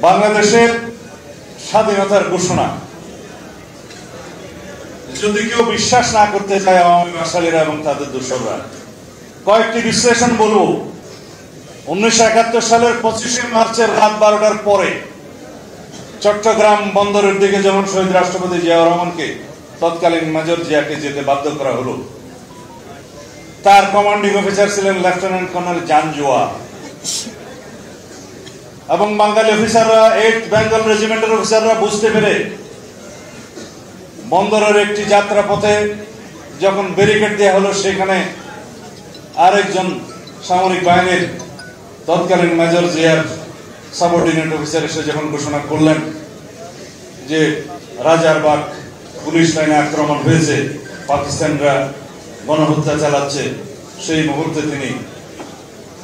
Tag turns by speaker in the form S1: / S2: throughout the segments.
S1: বাংলাদেশের স্বাধীনতার ঘোষণা যদি কেউ বিশ্বাস না করতে চায় আওয়ামী বাকশালীরা এবং তাদের দোসররা, কয়েকটি বিশ্লেষণ বলবো। 1971 সালের 25শে মার্চের রাত 12টার পরে চট্টগ্রাম বন্দরের দিকে যেমন শহীদ রাষ্ট্রপতি জিয়াউর রহমানকে তৎকালীন মেজর জিয়াকে যেতে বাধ্য করা হলো, তার কমান্ডিং অফিসার ছিলেন লেফটেন্যান্ট কর্নেল জানজোয়া এবং বাঙালি অফিসাররা 8th বেঙ্গল রেজিমেন্টের অফিসাররা বুঝতে পেরে বন্দরের একটি যাত্রা পথে যখন ব্যারিকেড দেওয়া হলো, সেখানে আরেকজন সামরিক বাহিনীর তৎকালীন মেজর জিয়ার সাবঅর্ডিনেট অফিসার এসে যখন ঘোষণা করলেন যে রাজারবাগ পুলিশ লাইনে আক্রমণ হয়েছে, পাকিস্তানরা গণহত্যা চালাচ্ছে, সেই মুহূর্তে তিনি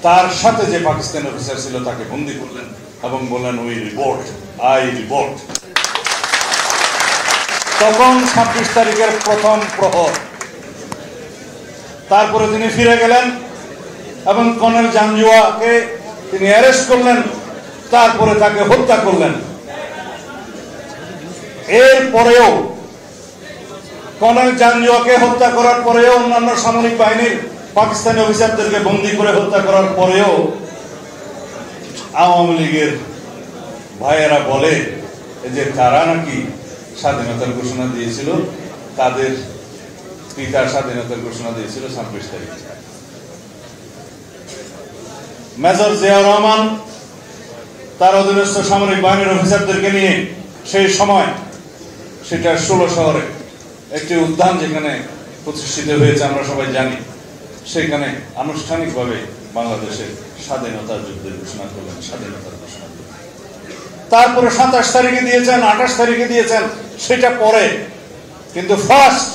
S1: তার সাথে যে পাকিস্তানি অফিসার ছিল তাকে বন্দী করলেন এবং বললেন উই রিপোর্ট, আই রিপোর্ট। তখন 26 তারিখের প্রথম প্রহর। তারপরে তিনি ফিরে গেলেন এবং কর্নেল জানজোয়াকে তিনি অ্যারেস্ট করলেন, তারপরে তাকে হত্যা করলেন। এরপরেও কর্নেল জানজোয়াকে হত্যা করার পরেও, অন্যান্য সামরিক বাহিনীর পাকিস্তানি অফিসারদেরকে বন্দী করে হত্যা করার পরেও আওয়ামী লীগের ভাইয়েরা বলে যে তারা নাকি স্বাধীনতার ঘোষণা দিয়েছিল, তাদের পিতা স্বাধীনতার ঘোষণা দিয়েছিল 26 তারিখ। মেজর জিয়াউর রহমান তার অধীনস্থ সামরিক বাহিনীর অফিসারদেরকে নিয়ে সেই সময় সেটা 16 শহরে একটি উদ্যান যেখানে প্রতিষ্ঠিত হয়েছে আমরা সবাই জানি, সেখানে আনুষ্ঠানিকভাবে বাংলাদেশের স্বাধীনতা যুদ্ধের ঘোষণা করলেন, স্বাধীনতার ঘোষণা করলেন। তারপরে 27 তারিখে দিয়েছেন, 28 তারিখে দিয়েছেন, সেটা পরে। কিন্তু first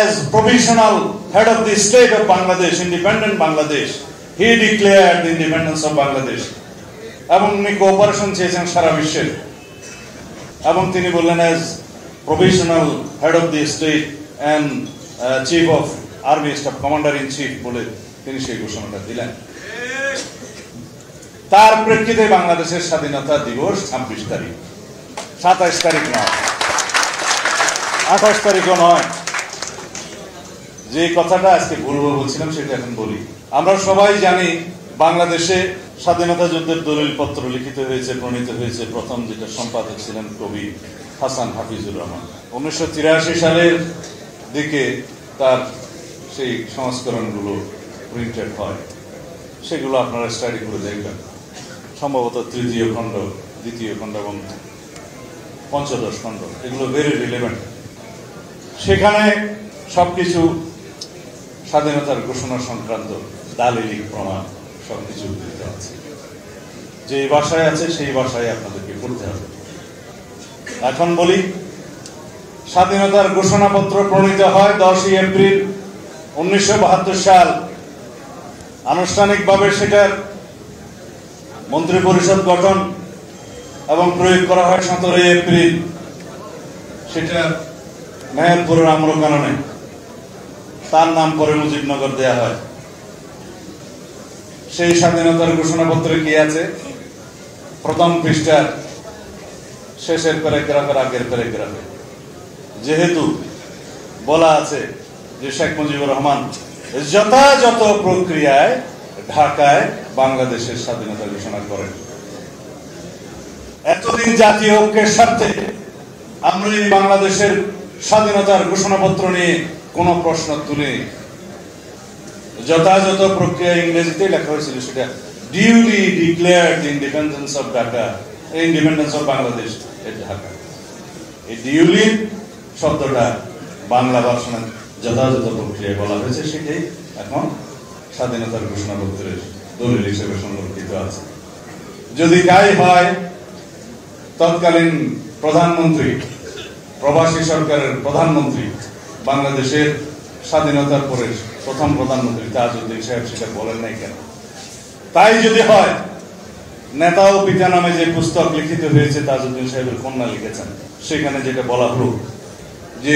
S1: as provisional head of the state of Bangladesh, independent Bangladesh, he declared the independence of Bangladesh এবং উনি কোঅপারেশন চেয়েছেন সারা বিশ্বের, এবং তিনি বললেন as provisional head of the state and chief of army staff, commander in chief বলে তিনি সেই ঘোষণাটা দিলেন। তার প্রেক্ষিতে বাংলাদেশের স্বাধীনতা দিবস 26 তারিখ, 27 তারিখ নয়, 28 তারিখও নয়। যে কথাটা আজকে বলবো বলছিলাম সেটা এখন বলি। আমরা সবাই জানি বাংলাদেশে স্বাধীনতা যুদ্ধের দলিলপত্র লিখিত হয়েছে, প্রণীত হয়েছে। প্রথম যেটা সম্পাদক ছিলেন কবি হাসান হাফিজুর রহমান। 1983 সালের দিকে তার সেই সংস্করণগুলো প্রিন্টেড হয়, সেগুলো আপনারা স্টাডি করে দেখবেন। সম্ভবত 3য় খণ্ড, 2য় খণ্ড এবং 15 খণ্ড, এগুলো ভেরি রিলেভেন্ট। সেখানে সবকিছু স্বাধীনতার ঘোষণা সংক্রান্ত দালিলিক প্রমাণ সবকিছু উদ্ধৃত আছে। যে ভাষায় আছে সেই ভাষায় আপনাদেরকে পড়তে হবে। এখন বলি, স্বাধীনতার ঘোষণাপত্র প্রণীত হয় 10ই এপ্রিল 1972 সাল। আনুষ্ঠানিকভাবে সেটার মন্ত্রিপরিষদ গঠন এবং প্রয়োগ করা হয় 17ই এপ্রিল। সেটা মেহেরপুরের আম্রকাননে তার নাম করে মুজিবনগর দেয়া হয়। সেই স্বাধীনতার ঘোষণাপত্রে কি আছে? প্রথম পৃষ্ঠার শেষের প্যারাগ্রাফের আগের প্যারাগ্রাফে যেহেতু বলা আছে যে শেখ মুজিবুর রহমান যথাযথ প্রক্রিয়ায় ঢাকায় বাংলাদেশের স্বাধীনতা ঘোষণা করেন। এতদিন জাতীয় ঐক্যের স্বার্থে আমরা এই বাংলাদেশের স্বাধীনতার ঘোষণাপত্র নিয়ে কোন প্রশ্ন তুলে যথাযথ প্রক্রিয়া ইংরেজিতে লেখা হয়েছিল, সেটা duly declared independence of Dhaka, independence of Bangladesh এর ঢাকা। এই ডিউলি শব্দটা বাংলা ভার্সনে যথাযথ প্রক্রিয়ায় বলা হয়েছে, সেটাই এখন স্বাধীনতার ঘোষণাপত্রের দলিল হিসেবে সংরক্ষিত আছে। যদি তাই হয়, তৎকালীন প্রধানমন্ত্রী, প্রবাসী সরকারের প্রধানমন্ত্রী, বাংলাদেশের স্বাধীনতার পরে প্রথম প্রধানমন্ত্রী তাজউদ্দিন সাহেব সেটা বলেন নাই কেন? তাই যদি হয়, নেতা ও পিতা নামে যে পুস্তক লিখিত হয়েছে তাজউদ্দিন সাহেবের কন্যা লিখেছেন, সেখানে যেটা বলা হলো যে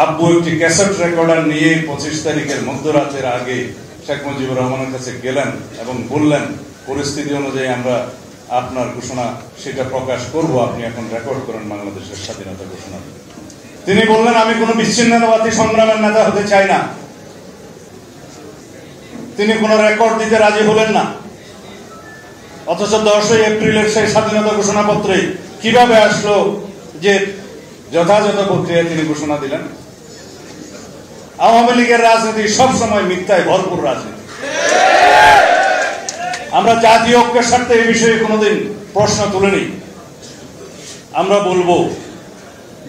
S1: আব্বু একটি ক্যাসেট রেকর্ডার নিয়ে 25 তারিখের মধ্যরাতের আগে শেখ মুজিবুর রহমানের কাছে গেলেন এবং বললেন পরিস্থিতি অনুযায়ী আমরা আপনার ঘোষণা সেটা প্রকাশ করব, আপনি এখন রেকর্ড করেন বাংলাদেশের স্বাধীনতা ঘোষণা। তিনি বললেন, আমি কোনো বিচ্ছিন্নতাবাদী সংগ্রামের নেতা হতে চাই না। তিনি কোনো রেকর্ড দিতে রাজি হলেন না। অথচ 10ই এপ্রিলের সেই স্বাধীনতা ঘোষণাপত্রে কিভাবে আসলো যে যথাযথ প্রক্রিয়ায় তিনি ঘোষণা দিলেন? আওয়ামী লীগের রাজনীতি সবসময় মিথ্যায় ভরপুর রাজনীতি। আমরা জাতীয় ঐক্যের স্বার্থে এই বিষয়ে কোনোদিন প্রশ্ন তুলিনি। আমরা বলবো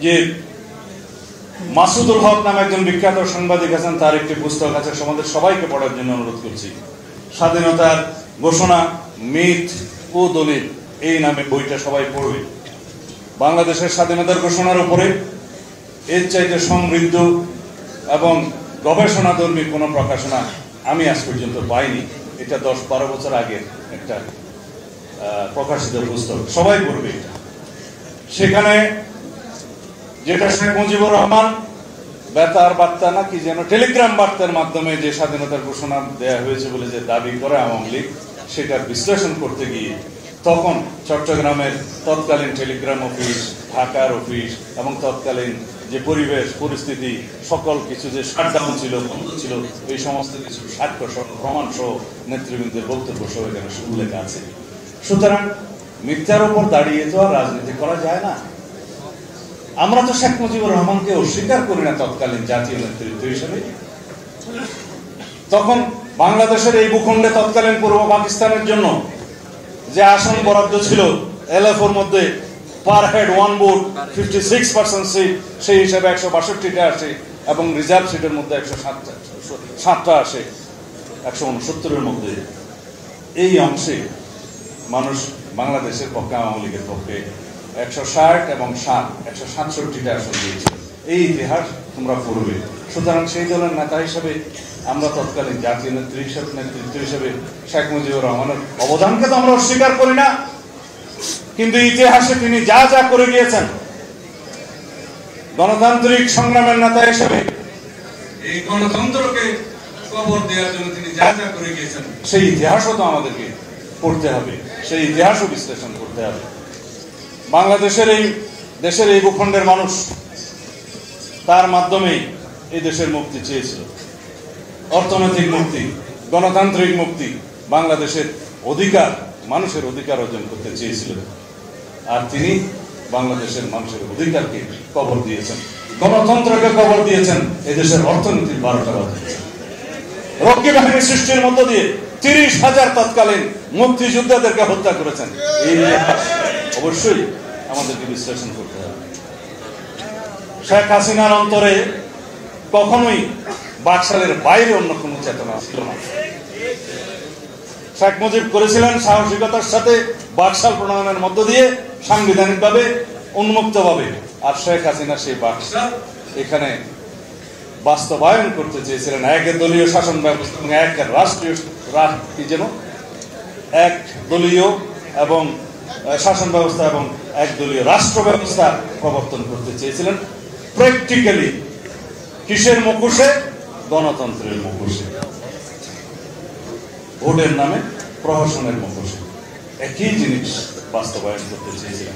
S1: যে মাসুদুল হক নামে একজন বিখ্যাত সাংবাদিক আছেন, তার একটি পুস্তক আছে, আমাদের সবাইকে পড়ার জন্য অনুরোধ করছি। স্বাধীনতার ঘোষণা, মিথ ও দলিল, এই নামে বইটা সবাই পড়বে। বাংলাদেশের স্বাধীনতার ঘোষণার উপরে এর চাইতে সমৃদ্ধ এবং গবেষণাধর্মী কোনো প্রকাশনা আমি আজ পর্যন্ত পাইনি। এটা 10-12 বছর আগের একটা প্রকাশিত পুস্তক, সবাই পড়বে। সেখানে যেটা শেখ মুজিবুর রহমান বেতার বার্তা না কি যেন টেলিগ্রাম বার্তার মাধ্যমে যে স্বাধীনতার ঘোষণা দেয়া হয়েছে বলে যে দাবি করে আওয়ামী লীগ, সেটার বিশ্লেষণ করতে গিয়ে তখন চট্টগ্রামের তৎকালীন টেলিগ্রাম অফিস, ঢাকার অফিস এবং তৎকালীন যে পরিবেশ পরিস্থিতি, সকল কিছু যে শাটডাউন ছিল, বন্ধ ছিল, এই সমস্ত কিছু সাক্ষ্য সহ প্রমাণ সহ নেতৃবৃন্দের বক্তব্য সহ এখানে উল্লেখ আছে। সুতরাং মিথ্যার উপর দাঁড়িয়ে তো আর রাজনীতি করা যায় না। আমরা তো শেখ মুজিবুর রহমানকে অস্বীকার করি না তৎকালীন জাতীয় নেতৃত্ব হিসেবে। তখন বাংলাদেশের এই ভূখণ্ডে তৎকালীন পূর্ব পাকিস্তানের জন্য যে আসন বরাদ্দ ছিল, এলএফওর মধ্যে পার হেড 1 ভোট 56% সিট, সেই হিসাবে 162টা আসে এবং রিজার্ভ সিটের মধ্যে 107টা আসে 169-এর মধ্যে। এই অংশে মানুষ বাংলাদেশের পক্ষে, আওয়ামী লীগের পক্ষে 160 এবং 167টা আসন দিয়েছিল। এই ইতিহাস তোমরা পড়বে। সুতরাং সেই দলের নেতা হিসেবে আমরা তৎকালীন জাতীয় নেতৃত্ব হিসেবে শেখ মুজিবুর রহমানের অবদানকে তো আমরা অস্বীকার করি না, কিন্তু ইতিহাসে তিনি যা যা করে গিয়েছেন, গণতান্ত্রিক সংগ্রামের নেতা হিসেবে এই গণতন্ত্রকে কবর দেওয়ার জন্য তিনি যা যা করে গিয়েছেন, সেই ইতিহাসও তো আমাদেরকে পড়তে হবে, সেই ইতিহাসও বিশ্লেষণ করতে হবে। বাংলাদেশের এই দেশের এই ভূখণ্ডের মানুষ তার মাধ্যমে এই দেশের মুক্তি চেয়েছিল, অর্থনৈতিক মুক্তি, গণতান্ত্রিক মুক্তি, বাংলাদেশের অধিকার, মানুষের অধিকার অর্জন করতে চেয়েছিল। আর তিনি বাংলাদেশের মানুষের অধিকারকে কবর দিয়েছেন, গণতন্ত্রকে কবর দিয়েছেন, এদেশের অর্থনীতির 12টা বাজিয়েছেন। রক্ষী বাহিনী সৃষ্টির মধ্য দিয়ে 30,000 তৎকালীন মুক্তিযোদ্ধাদেরকে হত্যা করেছেন। এই ইতিহাস অবশ্যই আমাদেরকে বিশ্লেষণ করতে হবে। শেখ হাসিনার অন্তরে কখনোই বাকশালের বাইরে অন্য কোনো চেতনা ছিল না। শেখ মুজিব করেছিলেন সাহসিকতার সাথে বাকশাল প্রণয়নের মধ্য দিয়ে, সাংবিধানিকভাবে, উন্মুক্তভাবে। আর শেখ হাসিনা সেই বাকশাল এখানে বাস্তবায়ন করতে চেয়েছিলেন এক দলীয় শাসন ব্যবস্থা এবং এক রাষ্ট্রীয় এক দলীয় এবং শাসন ব্যবস্থা এবং এক দলীয় রাষ্ট্র ব্যবস্থা প্রবর্তন করতে চেয়েছিলেন। প্র্যাকটিক্যালি কিসের মুখোশে? গণতন্ত্রের মুখোশে, ভোটের নামে প্রহসনের মুখোশে একই জিনিস বাস্তবায়ন করতে চেয়েছিলেন।